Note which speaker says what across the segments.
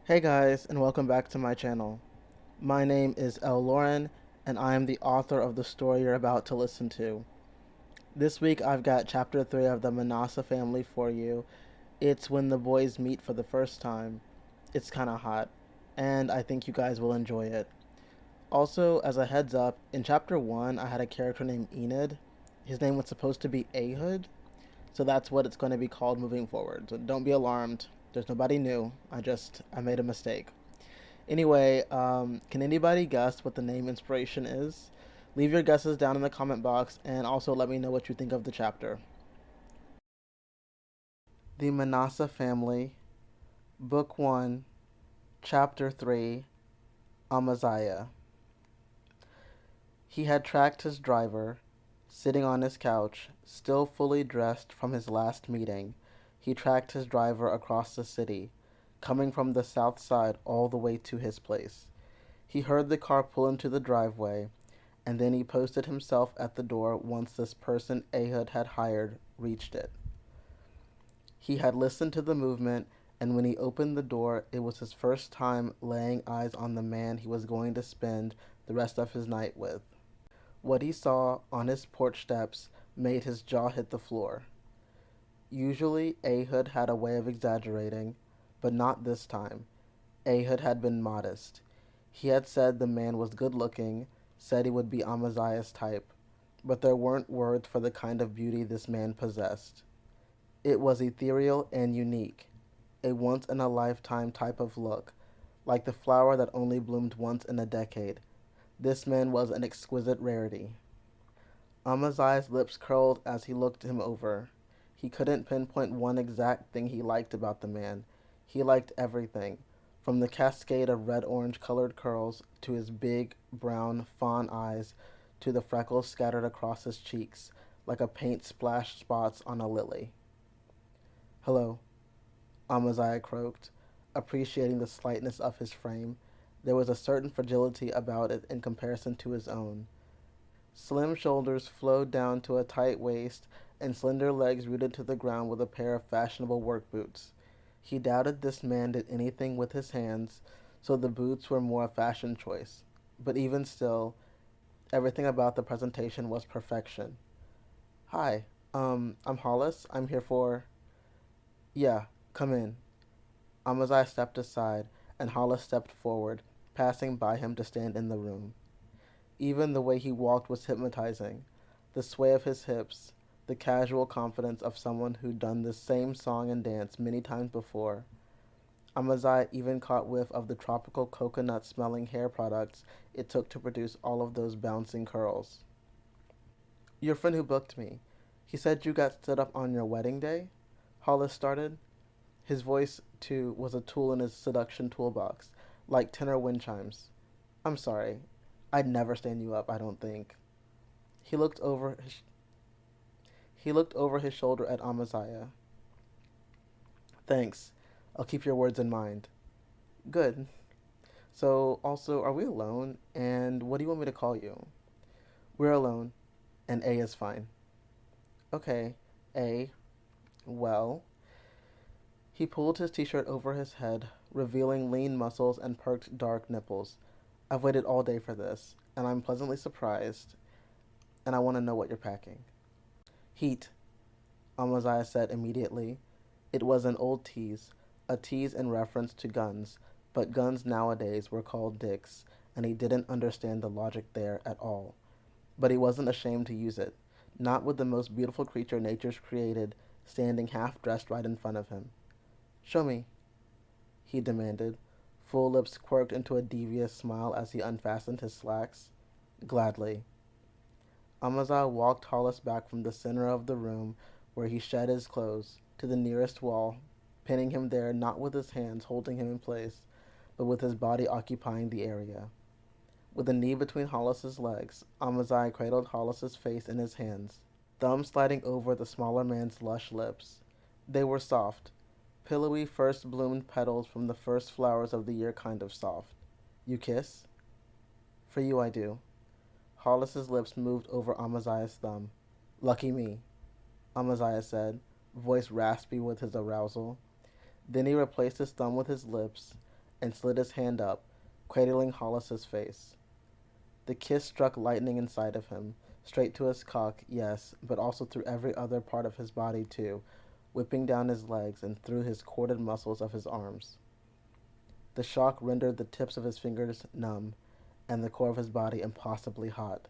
Speaker 1: Hey guys, and welcome back to my channel. My name is Loryn, and I am the author of the story you're about to listen to. This week I've got chapter 3 of the Manessah family for you. It's when the boys meet for the first time. It's kinda hot, and I think you guys will enjoy it. Also, as a heads up, in chapter 1 I had a character named Enid. His name was supposed to be Ehud, so that's what it's going to be called moving forward. So don't be alarmed. There's nobody new. I made a mistake. Anyway, can anybody guess what the name inspiration is? Leave your guesses down in the comment box and also let me know what you think of the chapter. The Manessah Family, Book 1, Chapter 3, Amaziah. He had tracked his driver, sitting on his couch, still fully dressed from his last meeting. He tracked his driver across the city, coming from the south side all the way to his place. He heard the car pull into the driveway, and then he posted himself at the door once this person Ehud had hired reached it. He had listened to the movement, and when he opened the door, it was his first time laying eyes on the man he was going to spend the rest of his night with. What he saw on his porch steps made his jaw hit the floor. Usually, Ehud had a way of exaggerating, but not this time. Ehud had been modest. He had said the man was good looking, said he would be Amaziah's type, but there weren't words for the kind of beauty this man possessed. It was ethereal and unique, a once in a lifetime type of look, like the flower that only bloomed once in a decade. This man was an exquisite rarity. Amaziah's lips curled as he looked him over. He couldn't pinpoint one exact thing he liked about the man. He liked everything, from the cascade of red-orange colored curls to his big, brown, fawn eyes to the freckles scattered across his cheeks, like a paint-splashed spots on a lily. "Hello," Amaziah croaked, appreciating the slightness of his frame. There was a certain fragility about it in comparison to his own. Slim shoulders flowed down to a tight waist, and slender legs rooted to the ground with a pair of fashionable work boots. He doubted this man did anything with his hands, so the boots were more a fashion choice. But even still, everything about the presentation was perfection. "Hi, I'm Hollis. I'm here for—" "Yeah, come in." Amaziah stepped aside, and Hollis stepped forward, passing by him to stand in the room. Even the way he walked was hypnotizing. The sway of his hips, the casual confidence of someone who'd done this same song and dance many times before. Amaziah even caught whiff of the tropical coconut-smelling hair products it took to produce all of those bouncing curls. "Your friend who booked me. He said you got stood up on your wedding day?" Hollis started. His voice, too, was a tool in his seduction toolbox, like tenor wind chimes. "I'm sorry. I'd never stand you up, I don't think." He looked over his, he looked over his shoulder at Amaziah. "Thanks. I'll keep your words in mind." "Good. So, also, are we alone? And what do you want me to call you?" "We're alone, and A is fine." "Okay, A. Well." He pulled his t-shirt over his head, revealing lean muscles and perked dark nipples. "I've waited all day for this, and I'm pleasantly surprised, and I want to know what you're packing." "Heat," Amaziah said immediately. It was an old tease, a tease in reference to guns, but guns nowadays were called dicks, and he didn't understand the logic there at all. But he wasn't ashamed to use it, not with the most beautiful creature nature's created standing half-dressed right in front of him. "Show me," he demanded. Full lips quirked into a devious smile as he unfastened his slacks. "Gladly." Amaziah walked Hollis back from the center of the room, where he shed his clothes, to the nearest wall, pinning him there not with his hands holding him in place, but with his body occupying the area. With a knee between Hollis's legs, Amaziah cradled Hollis's face in his hands, thumb sliding over the smaller man's lush lips. They were soft, pillowy first-bloomed petals from the first flowers of the year kind of soft. "You kiss?" "For you I do." Hollis's lips moved over Amaziah's thumb. "Lucky me," Amaziah said, voice raspy with his arousal. Then he replaced his thumb with his lips, and slid his hand up, cradling Hollis's face. The kiss struck lightning inside of him, straight to his cock, yes, but also through every other part of his body too, whipping down his legs and through his corded muscles of his arms. The shock rendered the tips of his fingers numb, and the core of his body impossibly hot.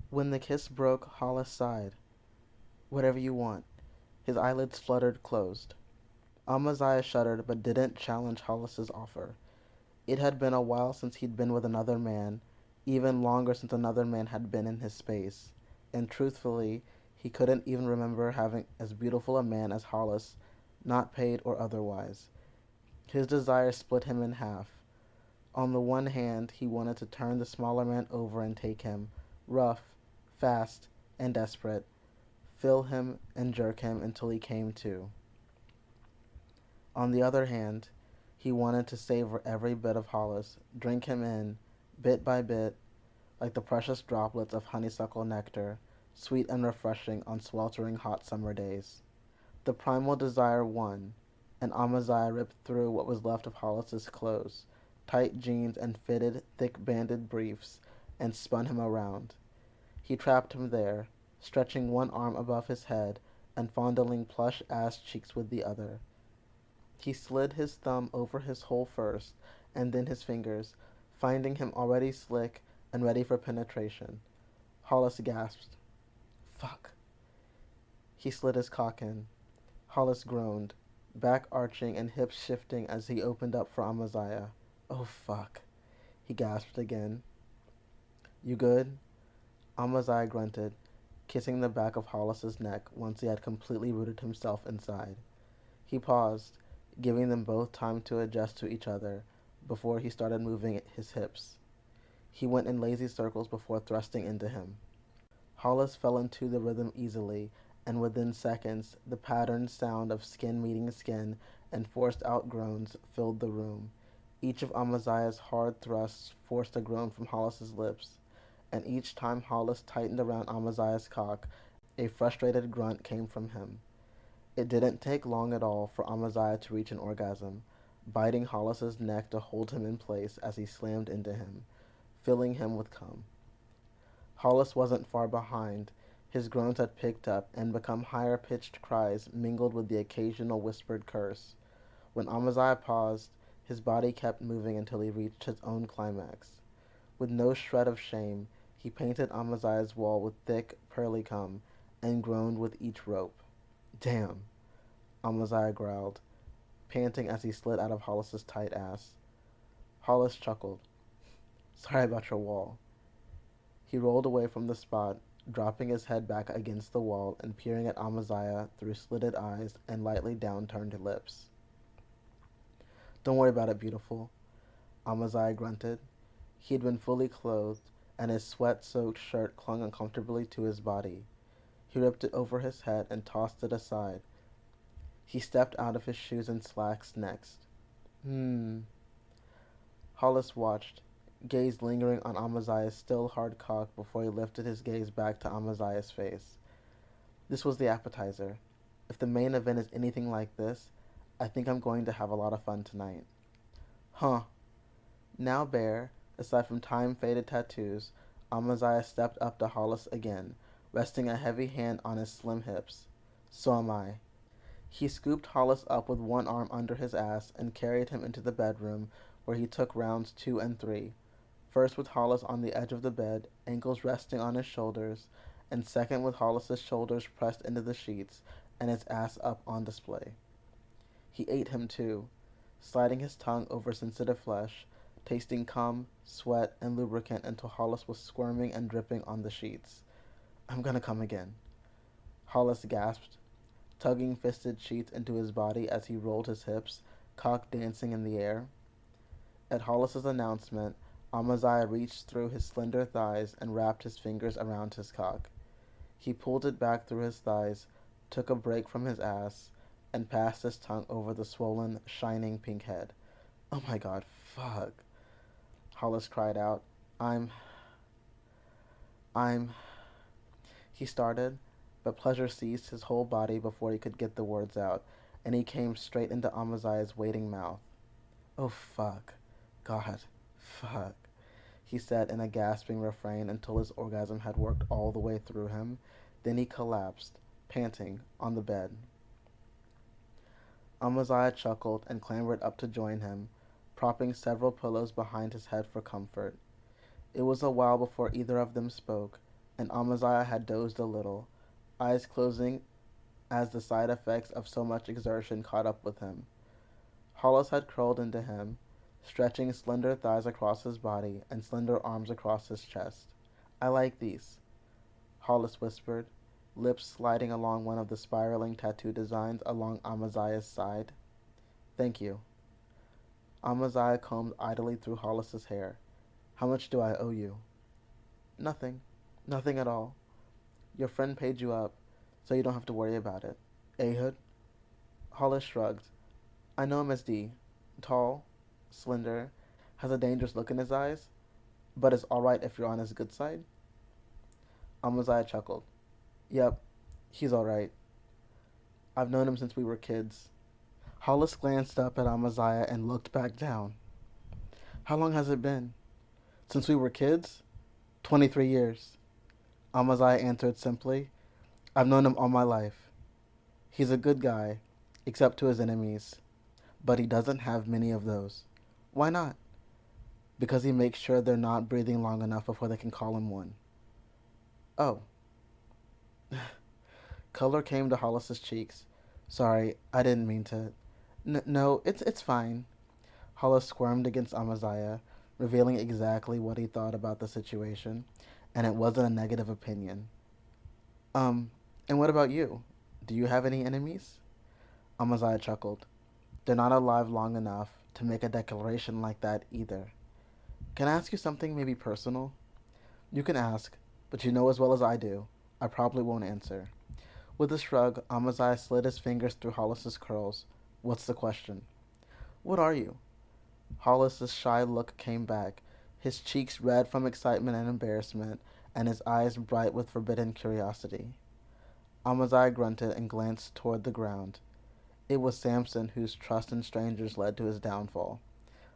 Speaker 1: When the kiss broke, Hollis sighed. "Whatever you want." His eyelids fluttered closed. Amaziah shuddered but didn't challenge Hollis's offer. It had been a while since he'd been with another man, even longer since another man had been in his space, and truthfully, he couldn't even remember having as beautiful a man as Hollis, not paid or otherwise. His desire split him in half. On the one hand, he wanted to turn the smaller man over and take him, rough, fast, and desperate, fill him and jerk him until he came to. On the other hand, he wanted to savor every bit of Hollis, drink him in, bit by bit, like the precious droplets of honeysuckle nectar, sweet and refreshing on sweltering hot summer days. The primal desire won, and Amaziah ripped through what was left of Hollis's clothes, tight jeans and fitted, thick-banded briefs, and spun him around. He trapped him there, stretching one arm above his head and fondling plush ass cheeks with the other. He slid his thumb over his hole first, and then his fingers, finding him already slick and ready for penetration. Hollis gasped. "Fuck." He slid his cock in. Hollis groaned, back arching and hips shifting as he opened up for Amaziah. "Oh, fuck." He gasped again. "You good?" Amaziah grunted, kissing the back of Hollis's neck once he had completely rooted himself inside. He paused, giving them both time to adjust to each other before he started moving his hips. He went in lazy circles before thrusting into him. Hollis fell into the rhythm easily, and within seconds, the patterned sound of skin meeting skin and forced out groans filled the room. Each of Amaziah's hard thrusts forced a groan from Hollis's lips, and each time Hollis tightened around Amaziah's cock, a frustrated grunt came from him. It didn't take long at all for Amaziah to reach an orgasm, biting Hollis's neck to hold him in place as he slammed into him, filling him with cum. Hollis wasn't far behind. His groans had picked up and become higher-pitched cries mingled with the occasional whispered curse. When Amaziah paused, his body kept moving until he reached his own climax. With no shred of shame, he painted Amaziah's wall with thick, pearly cum, and groaned with each rope. "Damn," Amaziah growled, panting as he slid out of Hollis's tight ass. Hollis chuckled. "Sorry about your wall." He rolled away from the spot, dropping his head back against the wall and peering at Amaziah through slitted eyes and lightly downturned lips. "Don't worry about it, beautiful," Amaziah grunted. He had been fully clothed, and his sweat-soaked shirt clung uncomfortably to his body. He ripped it over his head and tossed it aside. He stepped out of his shoes and slacks next. Hollis watched, gaze lingering on Amaziah's still hard cock before he lifted his gaze back to Amaziah's face. This was the appetizer. If the main event is anything like this, I think I'm going to have a lot of fun tonight. Huh. Now bare, aside from time-faded tattoos, Amaziah stepped up to Hollis again, resting a heavy hand on his slim hips. "So am I." He scooped Hollis up with one arm under his ass and carried him into the bedroom, where he took rounds 2 and 3. First with Hollis on the edge of the bed, ankles resting on his shoulders, and second with Hollis's shoulders pressed into the sheets and his ass up on display. He ate him too, sliding his tongue over sensitive flesh, tasting cum, sweat, and lubricant until Hollis was squirming and dripping on the sheets. "I'm gonna come again," Hollis gasped, tugging fisted sheets into his body as he rolled his hips, cock dancing in the air. At Hollis's announcement, Amaziah reached through his slender thighs and wrapped his fingers around his cock. He pulled it back through his thighs, took a break from his ass, and passed his tongue over the swollen, shining pink head. "Oh my God, fuck," Hollis cried out. I'm... He started, but pleasure seized his whole body before he could get the words out, and he came straight into Amaziah's waiting mouth. "Oh, fuck." God, fuck, he said in a gasping refrain until his orgasm had worked all the way through him. Then he collapsed, panting, on the bed. Amaziah chuckled and clambered up to join him, propping several pillows behind his head for comfort. It was a while before either of them spoke, and Amaziah had dozed a little, eyes closing as the side effects of so much exertion caught up with him. Hollis had curled into him, stretching slender thighs across his body and slender arms across his chest. "I like these," Hollis whispered, lips sliding along one of the spiraling tattoo designs along Amaziah's side. "Thank you." Amaziah combed idly through Hollis's hair. "How much do I owe you?" "Nothing. Nothing at all. Your friend paid you up, so you don't have to worry about it." "Ehud?" Hollis shrugged. "I know him as D. Tall, slender, has a dangerous look in his eyes, but is alright if you're on his good side." Amaziah chuckled. "Yep, he's alright. I've known him since we were kids." Hollis glanced up at Amaziah and looked back down. "How long has it been?" "Since we were kids? 23 years. Amaziah answered simply. "I've known him all my life. He's a good guy, except to his enemies. But he doesn't have many of those." "Why not?" "Because he makes sure they're not breathing long enough before they can call him one." "Oh." Color came to Hollis's cheeks. "Sorry, I didn't mean to." No, it's fine." Hollis squirmed against Amaziah, revealing exactly what he thought about the situation, and it wasn't a negative opinion. And what about you? Do you have any enemies?" Amaziah chuckled. "They're not alive long enough to make a declaration like that either." "Can I ask you something maybe personal?" "You can ask, but you know as well as I do, I probably won't answer." With a shrug, Amaziah slid his fingers through Hollis's curls. "What's the question?" "What are you?" Hollis's shy look came back, his cheeks red from excitement and embarrassment, and his eyes bright with forbidden curiosity. Amaziah grunted and glanced toward the ground. It was Samson whose trust in strangers led to his downfall.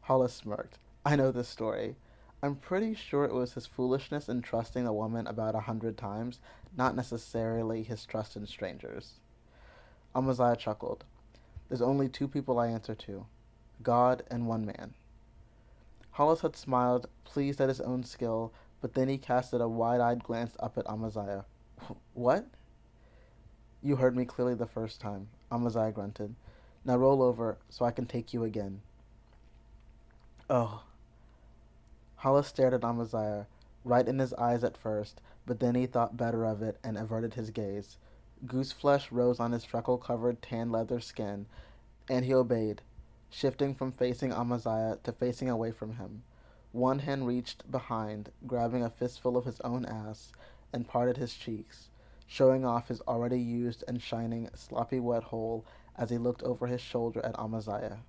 Speaker 1: Hollis smirked. "I know this story. I'm pretty sure it was his foolishness in trusting a woman about 100 times, not necessarily his trust in strangers." Amaziah chuckled. "There's only two people I answer to. God and one man." Hollis had smiled, pleased at his own skill, but then he casted a wide-eyed glance up at Amaziah. "What?" "You heard me clearly the first time," Amaziah grunted. "Now roll over so I can take you again." "Oh." Hollis stared at Amaziah, right in his eyes at first, but then he thought better of it and averted his gaze. Goose flesh rose on his freckle-covered tan leather skin, and he obeyed, shifting from facing Amaziah to facing away from him. One hand reached behind, grabbing a fistful of his own ass, and parted his cheeks, showing off his already used and shining, sloppy wet hole as he looked over his shoulder at Amaziah.